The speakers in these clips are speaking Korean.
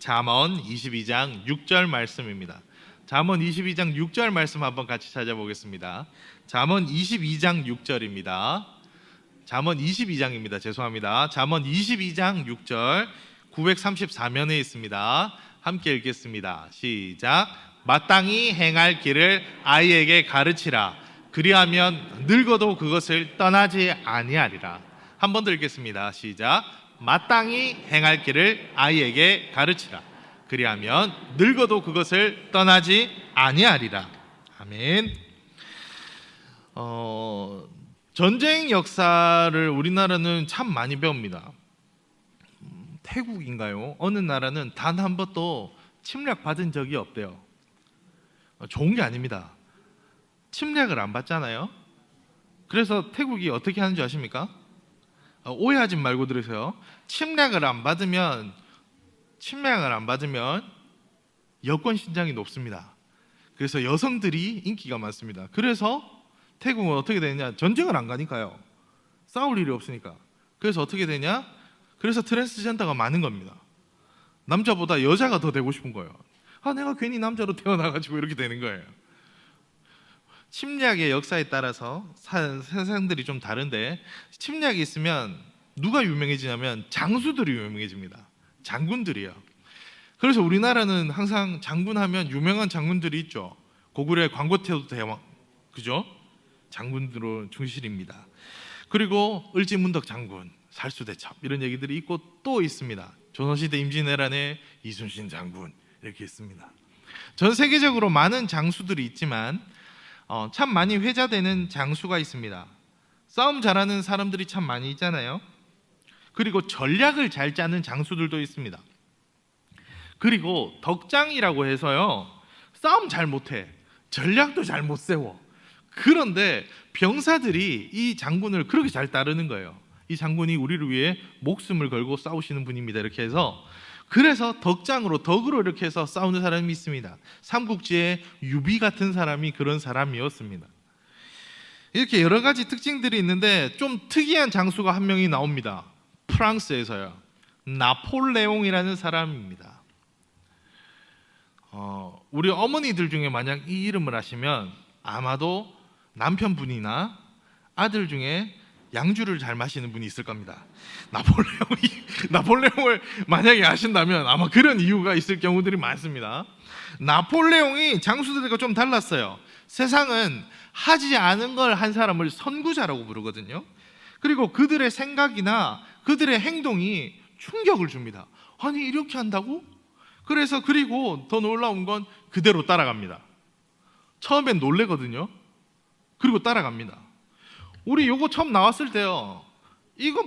잠언 22장 6절 말씀입니다. 잠언 22장 6절 말씀 한번 같이 찾아보겠습니다. 잠언 22장 6절입니다. 잠언 22장입니다. 죄송합니다. 잠언 22장 6절 934면에 있습니다. 함께 읽겠습니다. 시작. 마땅히 행할 길을 아이에게 가르치라. 그리하면 늙어도 그것을 떠나지 아니하리라. 한 번 더 읽겠습니다. 시작. 마땅히 행할 길을 아이에게 가르치라. 그리하면 늙어도 그것을 떠나지 아니하리라. 아멘. 전쟁 역사를 우리나라는 참 많이 배웁니다. 태국인가요? 어느 나라는 단 한 번도 침략받은 적이 없대요. 좋은 게 아닙니다. 침략을 안 받잖아요. 그래서 태국이 어떻게 하는지 아십니까? 오해하지 말고 들으세요. 침략을 안 받으면 여권 신장이 높습니다. 그래서 여성들이 인기가 많습니다. 그래서 태국은 어떻게 되느냐? 전쟁을 안 가니까요. 싸울 일이 없으니까. 그래서 어떻게 되냐? 그래서 트랜스젠더가 많은 겁니다. 남자보다 여자가 더 되고 싶은 거예요. 내가 괜히 남자로 태어나가지고 이렇게 되는 거예요. 침략의 역사에 따라서 세상들이 좀 다른데, 침략이 있으면 누가 유명해지냐면 장수들이 유명해집니다. 장군들이요. 그래서 우리나라는 항상 장군하면 유명한 장군들이 있죠. 고구려의 광고태도 대왕, 그죠? 장군들로 충실입니다. 그리고 을지문덕 장군, 살수대첩 이런 얘기들이 있고 또 있습니다. 조선시대 임진왜란의 이순신 장군 이렇게 있습니다. 전 세계적으로 많은 장수들이 있지만 참 많이 회자되는 장수가 있습니다. 싸움 잘하는 사람들이 참 많이 있잖아요. 그리고 전략을 잘 짜는 장수들도 있습니다. 그리고 덕장이라고 해서요, 싸움 잘 못해, 전략도 잘 못 세워. 그런데 병사들이 이 장군을 그렇게 잘 따르는 거예요. 이 장군이 우리를 위해 목숨을 걸고 싸우시는 분입니다. 이렇게 해서, 그래서 덕으로 이렇게 해서 싸우는 사람이 있습니다. 삼국지의 유비 같은 사람이 그런 사람이었습니다. 이렇게 여러 가지 특징들이 있는데 좀 특이한 장수가 한 명이 나옵니다. 프랑스에서요. 나폴레옹이라는 사람입니다. 우리 어머니들 중에 만약 이 이름을 아시면 아마도 남편분이나 아들 중에 양주를 잘 마시는 분이 있을 겁니다. 나폴레옹을 만약에 아신다면 아마 그런 이유가 있을 경우들이 많습니다. 나폴레옹이 장수들과 좀 달랐어요. 세상은 하지 않은 걸 한 사람을 선구자라고 부르거든요. 그리고 그들의 생각이나 그들의 행동이 충격을 줍니다. 아니, 이렇게 한다고? 그리고 더 놀라운 건 그대로 따라갑니다. 처음엔 놀래거든요. 그리고 따라갑니다. 우리 요거 처음 나왔을 때요, 이거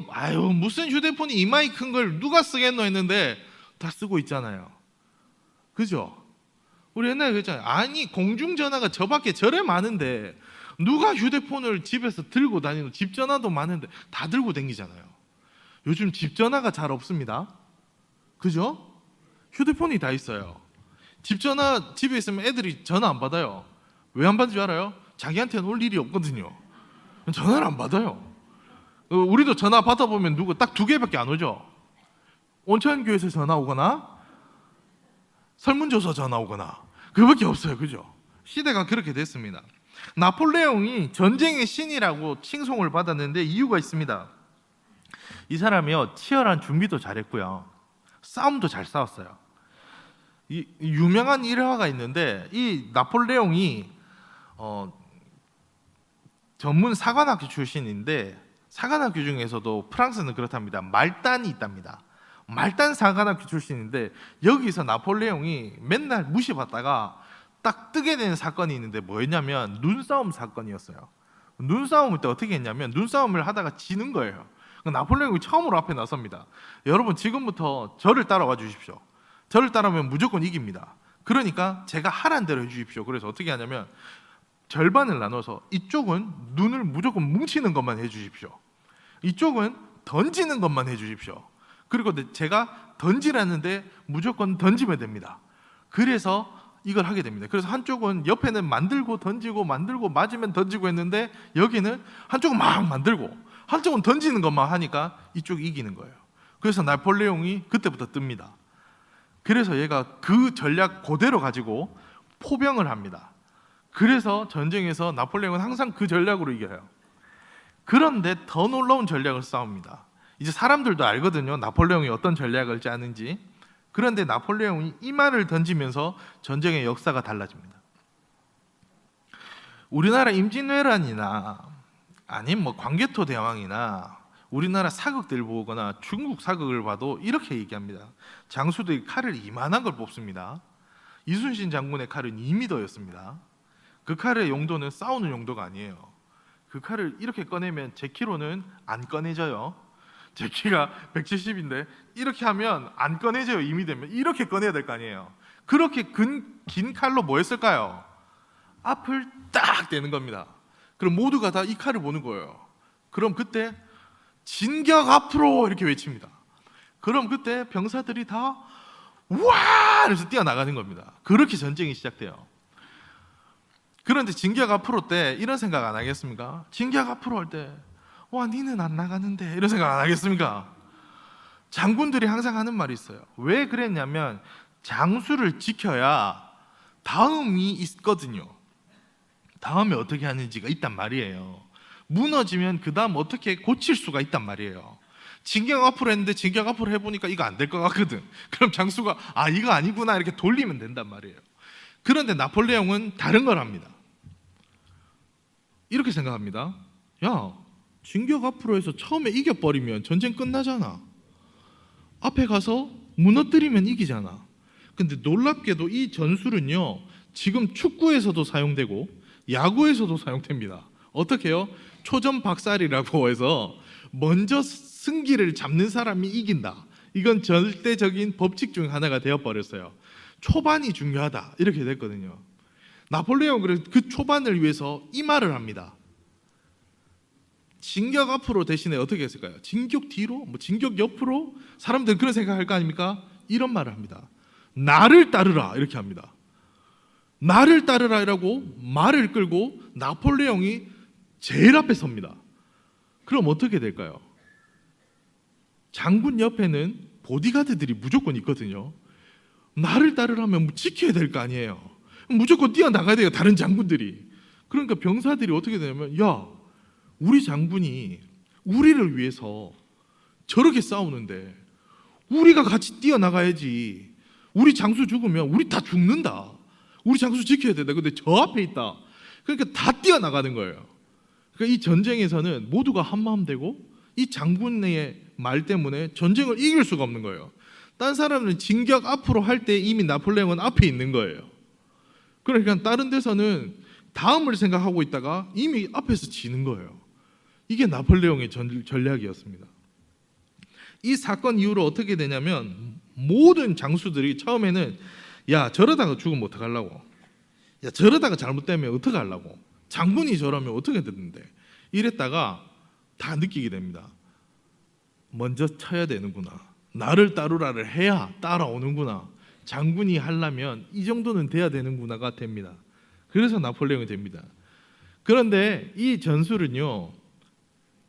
무슨 휴대폰이 이마이 큰 걸 누가 쓰겠노 했는데 다 쓰고 있잖아요. 그죠? 우리 옛날에 그랬잖아요. 아니, 공중전화가 저밖에 저래 많은데 누가 휴대폰을 집에서 들고 다니는, 집전화도 많은데 다 들고 다니잖아요. 요즘 집전화가 잘 없습니다. 그죠? 휴대폰이 다 있어요. 집전화 집에 있으면 애들이 전화 안 받아요. 왜 안 받는 줄 알아요? 자기한테는 올 일이 없거든요. 전화를 안 받아요. 우리도 전화 받아보면 딱 2개밖에 안 오죠. 온천교에서 전화 오거나 설문조사 전화 오거나 그거밖에 없어요. 그죠? 시대가 그렇게 됐습니다. 나폴레옹이 전쟁의 신이라고 칭송을 받았는데 이유가 있습니다. 이 사람이요, 치열한 준비도 잘했고요, 싸움도 잘 싸웠어요. 이 유명한 일화가 있는데, 이 나폴레옹이 전문 사관학교 출신인데, 사관학교 중에서도 프랑스는 그렇답니다. 말단이 있답니다. 말단 사관학교 출신인데, 여기서 나폴레옹이 맨날 무시받다가 딱 뜨게 된 사건이 있는데 뭐였냐면 눈싸움 사건이었어요. 눈싸움을 때 어떻게 했냐면, 눈싸움을 하다가 지는 거예요. 나폴레옹이 처음으로 앞에 나섭니다. 여러분, 지금부터 저를 따라와 주십시오. 저를 따라오면 무조건 이깁니다. 그러니까 제가 하란 대로 해주십시오. 그래서 어떻게 하냐면 절반을 나눠서 이쪽은 눈을 무조건 뭉치는 것만 해주십시오. 이쪽은 던지는 것만 해주십시오. 그리고 제가 던지라는데 무조건 던지면 됩니다. 그래서 이걸 하게 됩니다. 그래서 한쪽은 옆에는 만들고 던지고 만들고 맞으면 던지고 했는데, 여기는 한쪽은 막 만들고 한쪽은 던지는 것만 하니까 이쪽이 이기는 거예요. 그래서 나폴레옹이 그때부터 뜹니다. 그래서 얘가 그 전략 그대로 가지고 포병을 합니다. 그래서 전쟁에서 나폴레옹은 항상 그 전략으로 이겨요. 그런데 더 놀라운 전략을 싸웁니다. 이제 사람들도 알거든요, 나폴레옹이 어떤 전략을 짜는지. 그런데 나폴레옹이 이 말을 던지면서 전쟁의 역사가 달라집니다. 우리나라 임진왜란이나 아니면 뭐 광개토 대왕이나 우리나라 사극들 보거나 중국 사극을 봐도 이렇게 얘기합니다. 장수들이 칼을 이만한 걸 뽑습니다. 이순신 장군의 칼은 2m였습니다. 그 칼의 용도는 싸우는 용도가 아니에요. 그 칼을 이렇게 꺼내면 제 키로는 안 꺼내져요. 제 키가 170인데 이렇게 하면 안 꺼내져요. 2m 되면 이렇게 꺼내야 될 거 아니에요. 그렇게 긴 칼로 뭐 했을까요? 앞을 딱 대는 겁니다. 그럼 모두가 다 이 칼을 보는 거예요. 그럼 그때 진격 앞으로 이렇게 외칩니다. 그럼 그때 병사들이 다 와! 그래서 뛰어나가는 겁니다. 그렇게 전쟁이 시작돼요. 그런데 진격 앞으로 때 이런 생각 안 하겠습니까? 진격 앞으로 할 때 와, 니는 안 나가는데 이런 생각 안 하겠습니까? 장군들이 항상 하는 말이 있어요. 왜 그랬냐면 장수를 지켜야 다음이 있거든요. 다음에 어떻게 하는지가 있단 말이에요. 무너지면 그 다음 어떻게 고칠 수가 있단 말이에요. 진격 앞으로 했는데 진격 앞으로 해보니까 이거 안 될 것 같거든. 그럼 장수가 아, 이거 아니구나 이렇게 돌리면 된단 말이에요. 그런데 나폴레옹은 다른 걸 합니다. 이렇게 생각합니다. 야, 진격 앞으로 해서 처음에 이겨버리면 전쟁 끝나잖아. 앞에 가서 무너뜨리면 이기잖아. 근데 놀랍게도 이 전술은요, 지금 축구에서도 사용되고 야구에서도 사용됩니다. 어떻게 해요? 초전박살이라고 해서 먼저 승기를 잡는 사람이 이긴다. 이건 절대적인 법칙 중 하나가 되어버렸어요. 초반이 중요하다 이렇게 됐거든요. 나폴레옹은 그 초반을 위해서 이 말을 합니다. 진격 앞으로 대신에 어떻게 했을까요? 진격 뒤로? 뭐 진격 옆으로? 사람들은 그런 생각할 거 아닙니까? 이런 말을 합니다. 나를 따르라 이렇게 합니다. 나를 따르라 이라고 말을 끌고 나폴레옹이 제일 앞에 섭니다. 그럼 어떻게 될까요? 장군 옆에는 보디가드들이 무조건 있거든요. 나를 따르라면 지켜야 될 거 아니에요. 무조건 뛰어나가야 돼요, 다른 장군들이. 그러니까 병사들이 어떻게 되냐면, 야, 우리 장군이 우리를 위해서 저렇게 싸우는데 우리가 같이 뛰어나가야지. 우리 장수 죽으면 우리 다 죽는다. 우리 장수 지켜야 된다. 근데 저 앞에 있다. 그러니까 다 뛰어나가는 거예요. 그러니까 이 전쟁에서는 모두가 한마음 되고 이 장군의 말 때문에 전쟁을 이길 수가 없는 거예요. 딴 사람은 진격 앞으로 할 때 이미 나폴레옹은 앞에 있는 거예요. 그러니까 다른 데서는 다음을 생각하고 있다가 이미 앞에서 지는 거예요. 이게 나폴레옹의 전략이었습니다. 이 사건 이후로 어떻게 되냐면 모든 장수들이 처음에는 야, 저러다가 죽으면 어떡하려고, 야, 저러다가 잘못되면 어떡하려고, 장군이 저러면 어떻게 되는데, 이랬다가 다 느끼게 됩니다. 먼저 쳐야 되는구나, 나를 따르라를 해야 따라오는구나, 장군이 하려면 이 정도는 돼야 되는구나가 됩니다. 그래서 나폴레옹이 됩니다. 그런데 이 전술은요,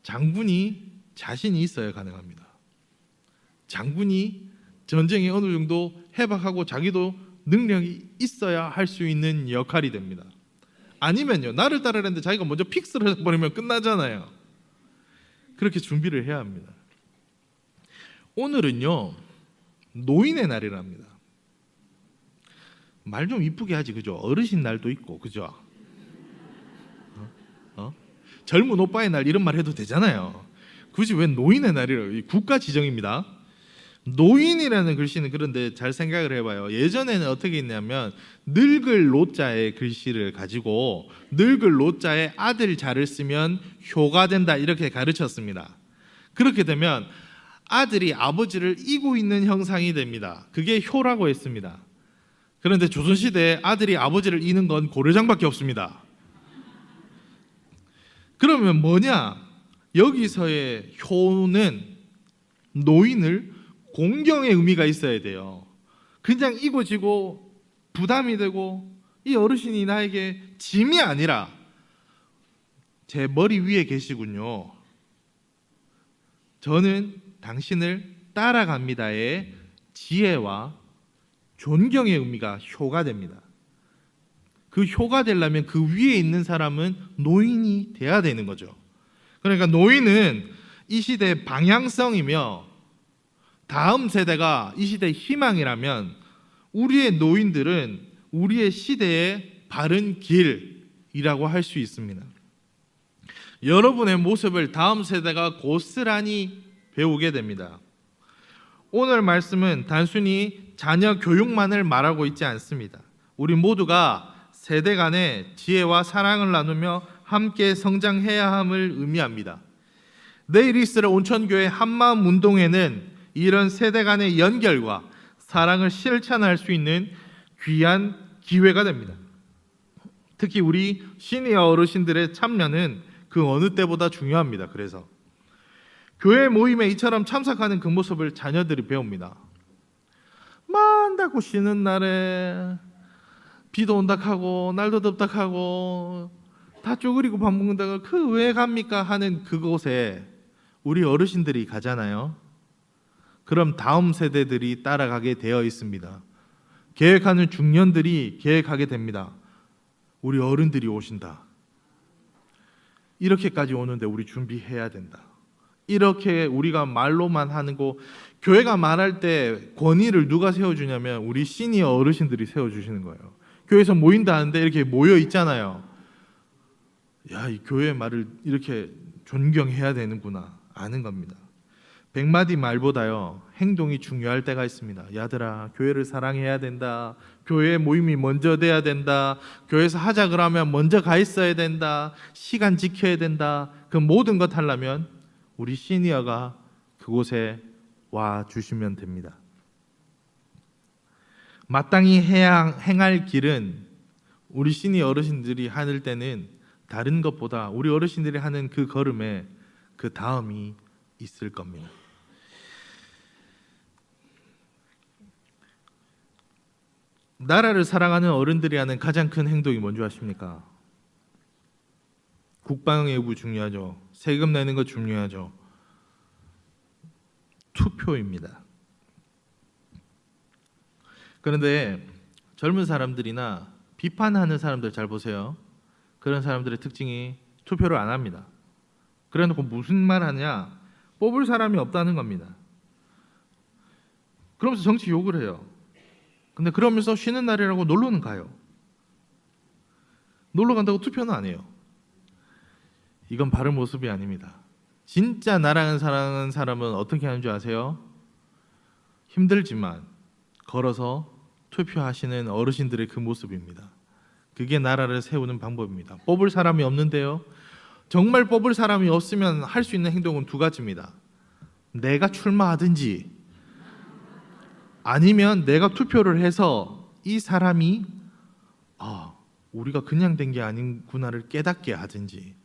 장군이 자신이 있어야 가능합니다. 장군이 전쟁에 어느 정도 해박하고 자기도 능력이 있어야 할 수 있는 역할이 됩니다. 아니면요, 나를 따르려는데 자기가 먼저 픽스를 해버리면 끝나잖아요. 그렇게 준비를 해야 합니다. 오늘은요, 노인의 날이랍니다. 말 좀 이쁘게 하지, 그죠? 어르신 날도 있고, 그죠? 젊은 오빠의 날 이런 말 해도 되잖아요. 굳이 왜 노인의 날이래요? 국가 지정입니다. 노인이라는 글씨는 그런데 잘 생각을 해봐요. 예전에는 어떻게 했냐면 늙을 노자의 글씨를 가지고 늙을 노자의 아들 자를 쓰면 효가 된다 이렇게 가르쳤습니다. 그렇게 되면 아들이 아버지를 이고 있는 형상이 됩니다. 그게 효라고 했습니다. 그런데 조선시대에 아들이 아버지를 이는 건 고려장밖에 없습니다. 그러면 뭐냐? 여기서의 효는 노인을 공경의 의미가 있어야 돼요. 그냥 이고지고 부담이 되고 이 어르신이 나에게 짐이 아니라 제 머리 위에 계시군요. 저는 당신을 따라갑니다의 지혜와 존경의 의미가 효가 됩니다. 그 효가 되려면 그 위에 있는 사람은 노인이 돼야 되는 거죠. 그러니까 노인은 이 시대의 방향성이며 다음 세대가 이 시대의 희망이라면 우리의 노인들은 우리의 시대의 바른 길이라고 할 수 있습니다. 여러분의 모습을 다음 세대가 고스란히 배우게 됩니다. 오늘 말씀은 단순히 자녀 교육만을 말하고 있지 않습니다. 우리 모두가 세대 간의 지혜와 사랑을 나누며 함께 성장해야 함을 의미합니다. 내일 있을 온천교회 한마음 운동회는 이런 세대 간의 연결과 사랑을 실천할 수 있는 귀한 기회가 됩니다. 특히 우리 시니어 어르신들의 참여는 그 어느 때보다 중요합니다. 그래서 교회 모임에 이처럼 참석하는 그 모습을 자녀들이 배웁니다. 만다고 쉬는 날에 비도 온다 하고 날도 덥다 하고 다 쪼그리고 밥 먹는다고 그 왜 갑니까 하는 그곳에 우리 어르신들이 가잖아요. 그럼 다음 세대들이 따라가게 되어 있습니다. 계획하는 중년들이 계획하게 됩니다. 우리 어른들이 오신다. 이렇게까지 오는데 우리 준비해야 된다. 이렇게 우리가 말로만 하는 거, 교회가 말할 때 권위를 누가 세워주냐면 우리 시니어 어르신들이 세워주시는 거예요. 교회에서 모인다 하는데 이렇게 모여 있잖아요. 야, 이 교회의 말을 이렇게 존경해야 되는구나 아는 겁니다. 100마디 말보다요 행동이 중요할 때가 있습니다. 야들아, 교회를 사랑해야 된다. 교회 모임이 먼저 돼야 된다. 교회에서 하자 그러면 먼저 가 있어야 된다. 시간 지켜야 된다. 그 모든 것 하려면 우리 시니어가 그곳에 와 주시면 됩니다. 마땅히 행할 길은 우리 시니어 어르신들이 하는 때는 다른 것보다 우리 어르신들이 하는 그 걸음에 그 다음이 있을 겁니다. 나라를 사랑하는 어른들이 하는 가장 큰 행동이 뭔지 아십니까? 국방외부 중요하죠. 세금 내는 거 중요하죠. 투표입니다. 그런데 젊은 사람들이나 비판하는 사람들 잘 보세요. 그런 사람들의 특징이 투표를 안 합니다. 그래놓고 무슨 말 하냐? 뽑을 사람이 없다는 겁니다. 그러면서 정치 욕을 해요. 근데 그러면서 쉬는 날이라고 놀러는 가요. 놀러 간다고 투표는 안 해요. 이건 바른 모습이 아닙니다. 진짜 나라는 사랑하는 사람은 어떻게 하는 줄 아세요? 힘들지만 걸어서 투표하시는 어르신들의 그 모습입니다. 그게 나라를 세우는 방법입니다. 뽑을 사람이 없는데요. 정말 뽑을 사람이 없으면 할 수 있는 행동은 두 가지입니다. 내가 출마하든지 아니면 내가 투표를 해서 이 사람이 우리가 그냥 된 게 아닌구나를 깨닫게 하든지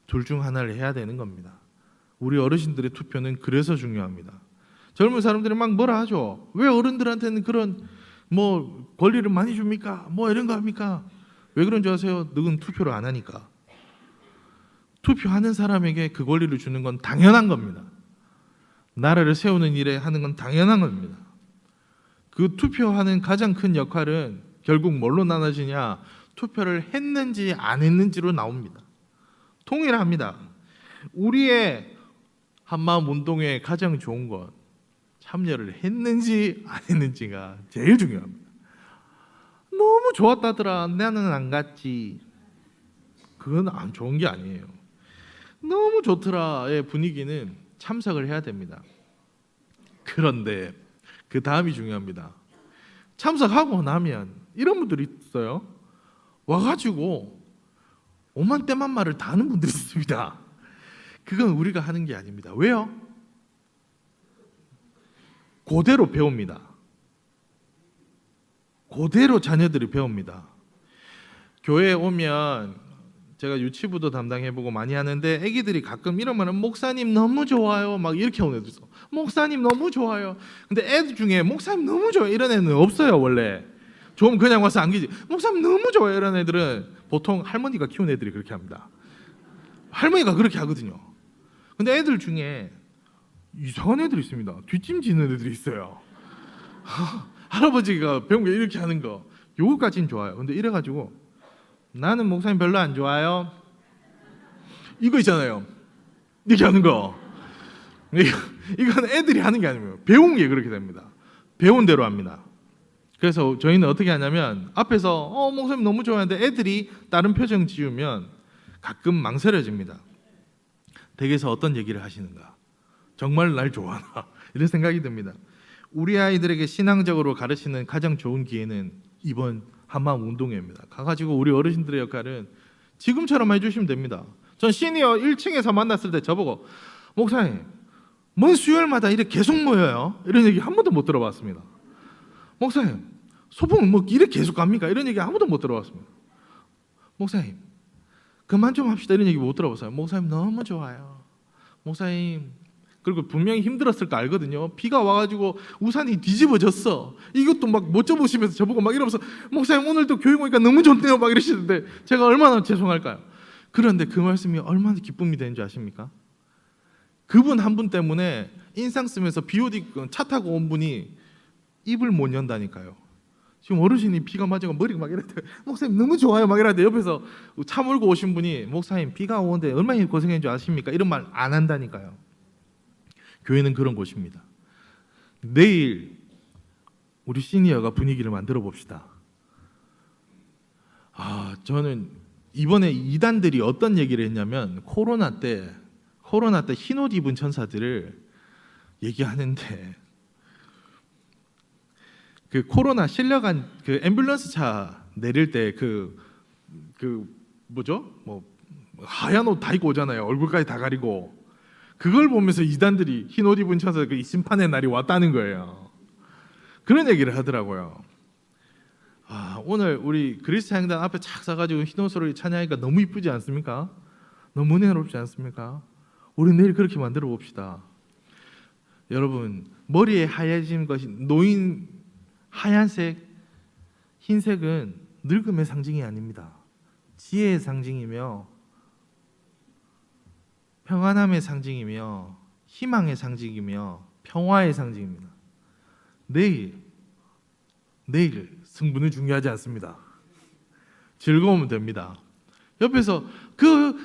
둘 중 하나를 해야 되는 겁니다. 우리 어르신들의 투표는 그래서 중요합니다. 젊은 사람들이 막 뭐라 하죠. 왜 어른들한테는 그런 권리를 많이 줍니까? 이런 거 합니까? 왜 그런 줄 아세요? 너는 투표를 안 하니까. 투표하는 사람에게 그 권리를 주는 건 당연한 겁니다. 나라를 세우는 일에 하는 건 당연한 겁니다. 그 투표하는 가장 큰 역할은 결국 뭘로 나눠지냐? 투표를 했는지 안 했는지로 나옵니다. 통일합니다. 우리의 한마음 운동회 가장 좋은 건 참여를 했는지 안 했는지가 제일 중요합니다. 너무 좋았다더라. 나는 안 갔지. 그건 안 좋은 게 아니에요. 너무 좋더라의 분위기는 참석을 해야 됩니다. 그런데 그 다음이 중요합니다. 참석하고 나면 이런 분들이 있어요. 와가지고 오만때만 말을 다 하는 분들이 있습니다. 그건 우리가 하는 게 아닙니다. 왜요? 그대로 배웁니다. 그대로 자녀들이 배웁니다. 교회에 오면 제가 유치부도 담당해보고 많이 하는데 애기들이 가끔 이런 말은 목사님 너무 좋아요 막 이렇게 오는 애들 있어. 목사님 너무 좋아요. 근데 애들 중에 목사님 너무 좋아요 이런 애는 없어요. 원래 좀 그냥 와서 안기지. 목사님 너무 좋아요 이런 애들은 보통 할머니가 키운 애들이 그렇게 합니다. 할머니가 그렇게 하거든요. 근데 애들 중에 이상한 애들이 있습니다. 뒷짐지는 애들이 있어요. 할아버지가 배운 게 이렇게 하는 거, 요거까지는 좋아요. 근데 이래가지고 나는 목사님 별로 안 좋아요, 이거 있잖아요. 이렇게 하는 거, 이건 애들이 하는 게 아니고요. 배운 게 그렇게 됩니다. 배운 대로 합니다. 그래서 저희는 어떻게 하냐면 앞에서 목사님 너무 좋아하는데 애들이 다른 표정 지으면 가끔 망설여집니다. 댁에서 어떤 얘기를 하시는가, 정말 날 좋아하나 이런 생각이 듭니다. 우리 아이들에게 신앙적으로 가르치는 가장 좋은 기회는 이번 한마음 운동회입니다. 가가지고 우리 어르신들의 역할은 지금처럼 해주시면 됩니다. 전 시니어 1층에서 만났을 때 저보고 목사님 뭔 수요일마다 이렇게 계속 모여요? 이런 얘기 한 번도 못 들어봤습니다. 목사님 소풍 뭐 이렇게 계속 갑니까? 이런 얘기 아무도 못 들어봤습니다. 목사님 그만 좀 합시다 이런 얘기 못 들어봤어요. 목사님 너무 좋아요. 목사님, 그리고 분명히 힘들었을 거 알거든요. 비가 와가지고 우산이 뒤집어졌어. 이것도 막 못 접으시면서 저보고 막 이러면서 목사님 오늘도 교회 오니까 너무 좋네요 막 이러시는데 제가 얼마나 죄송할까요? 그런데 그 말씀이 얼마나 기쁨이 되는 줄 아십니까? 그분 한 분 때문에 인상 쓰면서 BOD 차 타고 온 분이 입을 못 연다니까요. 지금 어르신이 비가 맞아서 머리가 막 이랬대. 목사님 너무 좋아요 막 이러는데 옆에서 차 몰고 오신 분이 목사님 비가 오는데 얼마나 고생했는 줄 아십니까? 이런 말 안 한다니까요. 교회는 그런 곳입니다. 내일 우리 시니어가 분위기를 만들어 봅시다. 저는 이번에 이단들이 어떤 얘기를 했냐면 코로나 때 흰옷 입은 천사들을 얘기하는데 그 코로나 실려간 그 앰뷸런스 차 내릴 때 그 뭐죠? 뭐 하얀 옷 다 입고 오잖아요. 얼굴까지 다 가리고. 그걸 보면서 이단들이 흰옷 입은 천사 그 심판의 날이 왔다는 거예요. 그런 얘기를 하더라고요. 오늘 우리 그리스도 행단 앞에 착 서가지고 흰옷으로 찬양하니까 너무 이쁘지 않습니까? 너무 은혜롭지 않습니까? 우리 내일 그렇게 만들어 봅시다. 여러분 머리에 하얘진 것이 노인 하얀색, 흰색은 늙음의 상징이 아닙니다. 지혜의 상징이며 평안함의 상징이며 희망의 상징이며 평화의 상징입니다. 내일 승부는 중요하지 않습니다. 즐거우면 됩니다. 옆에서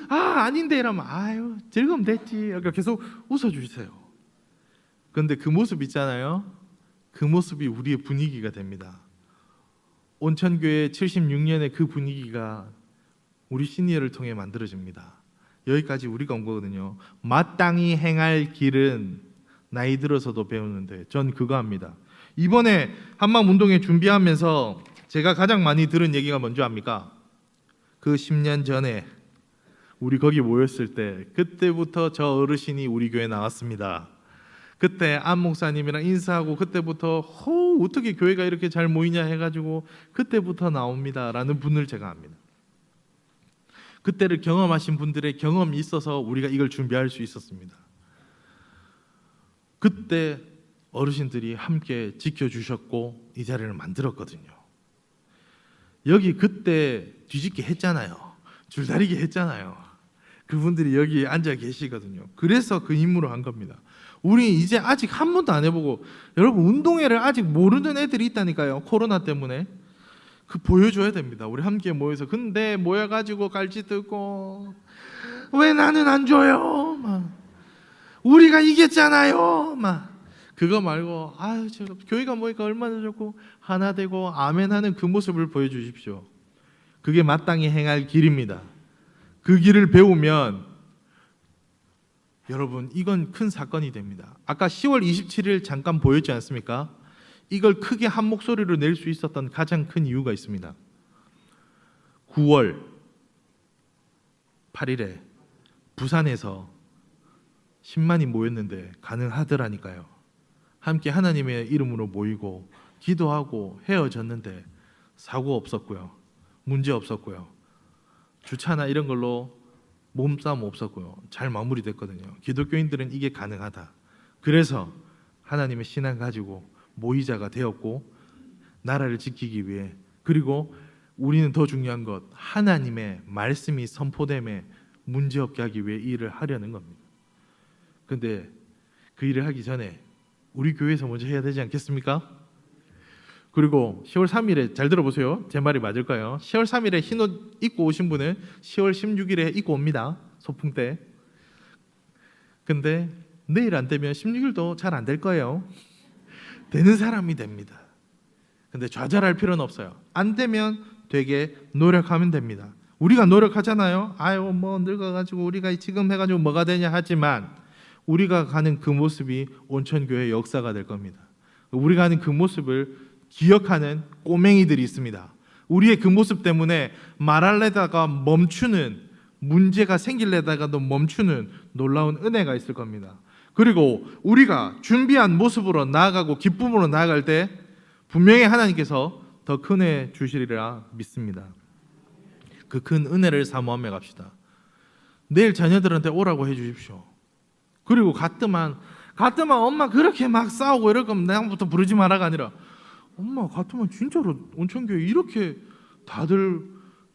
아닌데 이러면 즐거우면 됐지 이렇게 계속 웃어주세요. 그런데 그 모습 있잖아요. 그 모습이 우리의 분위기가 됩니다. 온천교회 76년의 그 분위기가 우리 시니어를 통해 만들어집니다. 여기까지 우리가 온 거거든요. 마땅히 행할 길은 나이 들어서도 배우는데 전 그거 합니다. 이번에 한마음 운동회 준비하면서 제가 가장 많이 들은 얘기가 뭔지 압니까? 그 10년 전에 우리 거기 모였을 때 그때부터 저 어르신이 우리 교회 나왔습니다. 그때 안 목사님이랑 인사하고 그때부터 어떻게 교회가 이렇게 잘 모이냐 해가지고 그때부터 나옵니다라는 분을 제가 압니다. 그때를 경험하신 분들의 경험이 있어서 우리가 이걸 준비할 수 있었습니다. 그때 어르신들이 함께 지켜주셨고 이 자리를 만들었거든요. 여기 그때 뒤집기 했잖아요. 줄다리기 했잖아요. 그분들이 여기 앉아 계시거든요. 그래서 그 임무를 한 겁니다. 우리 이제 아직 한 번도 안 해보고, 여러분 운동회를 아직 모르는 애들이 있다니까요. 코로나 때문에. 그 보여줘야 됩니다. 우리 함께 모여서. 근데 모여가지고 갈지 듣고 왜 나는 안 줘요? 막 우리가 이겼잖아요. 막 그거 말고 제가 교회가 모이니까 얼마나 좋고 하나 되고 아멘하는 그 모습을 보여주십시오. 그게 마땅히 행할 길입니다. 그 길을 배우면 여러분 이건 큰 사건이 됩니다. 아까 10월 27일 잠깐 보였지 않습니까? 이걸 크게 한 목소리로 낼 수 있었던 가장 큰 이유가 있습니다. 9월 8일에 부산에서 10만이 모였는데 가능하더라니까요. 함께 하나님의 이름으로 모이고 기도하고 헤어졌는데 사고 없었고요. 문제 없었고요. 주차나 이런 걸로 몸싸움 없었고요. 잘 마무리됐거든요. 기독교인들은 이게 가능하다. 그래서 하나님의 신앙 가지고 모의자가 되었고 나라를 지키기 위해, 그리고 우리는 더 중요한 것, 하나님의 말씀이 선포됨에 문제없게 하기 위해 일을 하려는 겁니다. 근데 그 일을 하기 전에 우리 교회에서 먼저 해야 되지 않겠습니까? 그리고 10월 3일에 잘 들어보세요. 제 말이 맞을까요? 10월 3일에 흰 옷 입고 오신 분은 10월 16일에 입고 옵니다. 소풍 때. 근데 내일 안 되면 16일도 잘 안 될 거예요. 되는 사람이 됩니다. 근데 좌절할 필요는 없어요. 안 되면 되게 노력하면 됩니다. 우리가 노력하잖아요. 아유 뭐 늙어가지고 우리가 지금 해가지고 뭐가 되냐 하지만 우리가 가는 그 모습이 온천교회의 역사가 될 겁니다. 우리가 하는 그 모습을 기억하는 꼬맹이들이 있습니다. 우리의 그 모습 때문에 말하려다가 멈추는, 문제가 생길려다가도 멈추는 놀라운 은혜가 있을 겁니다. 그리고 우리가 준비한 모습으로 나아가고 기쁨으로 나아갈 때 분명히 하나님께서 더 큰 은혜 주시리라 믿습니다. 그 큰 은혜를 사모하며 갑시다. 내일 자녀들한테 오라고 해주십시오. 그리고 가뜩만 엄마 그렇게 막 싸우고 이럴 거면 내가부터 부르지 마라가 아니라 엄마 같으면 진짜로 온천교회 이렇게 다들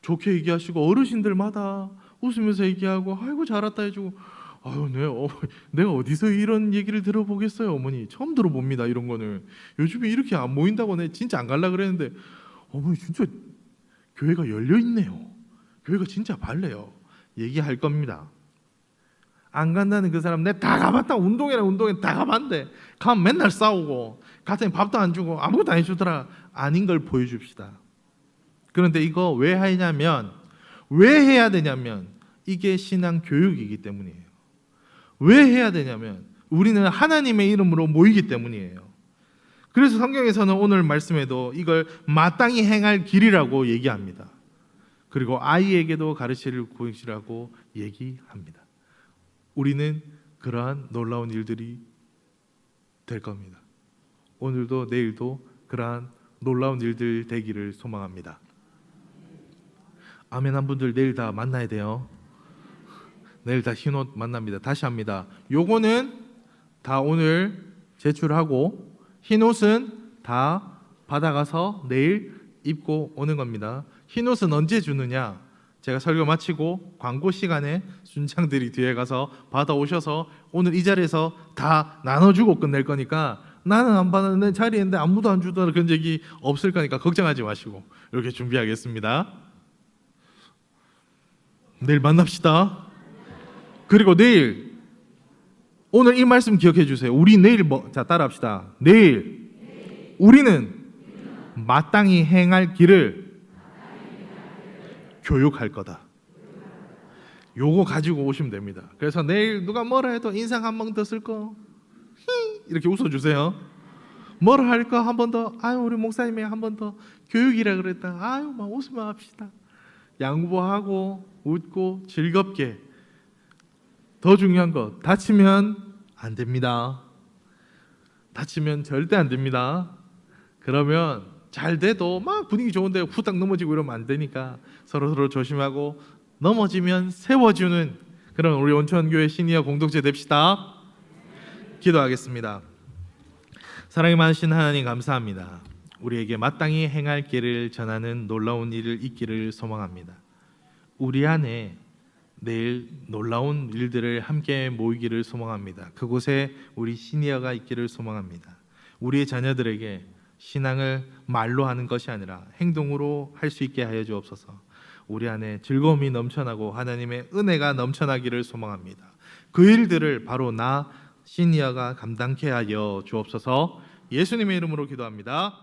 좋게 얘기하시고 어르신들마다 웃으면서 얘기하고 아이고 잘했다 해주고 아유 내가 어디서 이런 얘기를 들어보겠어요. 어머니 처음 들어봅니다. 이런 거는 요즘에 이렇게 안 모인다고 내가 진짜 안 갈라 그랬는데 어머니 진짜 교회가 열려있네요. 교회가 진짜 밝네요. 얘기할 겁니다. 안 간다는 그 사람 내가 다 가봤다. 운동회 다 가봤는데 가면 맨날 싸우고 갔더니 밥도 안 주고 아무것도 안 해주더라. 아닌 걸 보여줍시다. 그런데 이거 왜 하냐면 왜 해야 되냐면 이게 신앙 교육이기 때문이에요. 왜 해야 되냐면 우리는 하나님의 이름으로 모이기 때문이에요. 그래서 성경에서는 오늘 말씀에도 이걸 마땅히 행할 길이라고 얘기합니다. 그리고 아이에게도 가르치라고 얘기합니다. 우리는 그러한 놀라운 일들이 될 겁니다. 오늘도 내일도 그러한 놀라운 일들 되기를 소망합니다. 아멘 한 분들 내일 다 만나야 돼요. 내일 다 흰옷 만납니다. 다시 합니다. 요거는 다 오늘 제출하고 흰옷은 다 받아가서 내일 입고 오는 겁니다. 흰옷은 언제 주느냐? 제가 설교 마치고 광고 시간에 순장들이 뒤에 가서 받아오셔서 오늘 이 자리에서 다 나눠주고 끝낼 거니까 나는 안 받았는데 자리에 있는데 아무도 안 주더라 그런 얘기 없을 거니까 걱정하지 마시고 이렇게 준비하겠습니다. 내일 만납시다. 그리고 내일 오늘 이 말씀 기억해 주세요. 우리 내일 자 따라합시다. 내일 우리는 마땅히 행할 길을 교육할 거다. 요거 가지고 오시면 됩니다. 그래서 내일 누가 뭐라 해도 인상 한 번 더 쓸 거 이렇게 웃어주세요. 뭐라 할 거 한 번 더 아유 우리 목사님이 한 번 더 교육이라 그랬다. 아유 막 웃으면 합시다. 양보하고 웃고 즐겁게. 더 중요한 거 다치면 안 됩니다. 다치면 절대 안 됩니다. 그러면 잘 돼도 막 분위기 좋은데 후딱 넘어지고 이러면 안 되니까 서로 조심하고 넘어지면 세워주는 그런 우리 온천교회 시니어 공동체 됩시다. 기도하겠습니다. 사랑이 많으신 하나님 감사합니다. 우리에게 마땅히 행할 길을 전하는 놀라운 일을 있기를 소망합니다. 우리 안에 내일 놀라운 일들을 함께 모이기를 소망합니다. 그곳에 우리 시니어가 있기를 소망합니다. 우리의 자녀들에게 신앙을 말로 하는 것이 아니라 행동으로 할 수 있게 하여 주옵소서. 우리 안에 즐거움이 넘쳐나고 하나님의 은혜가 넘쳐나기를 소망합니다. 그 일들을 바로 나 시니어가 감당케 하여 주옵소서. 예수님의 이름으로 기도합니다.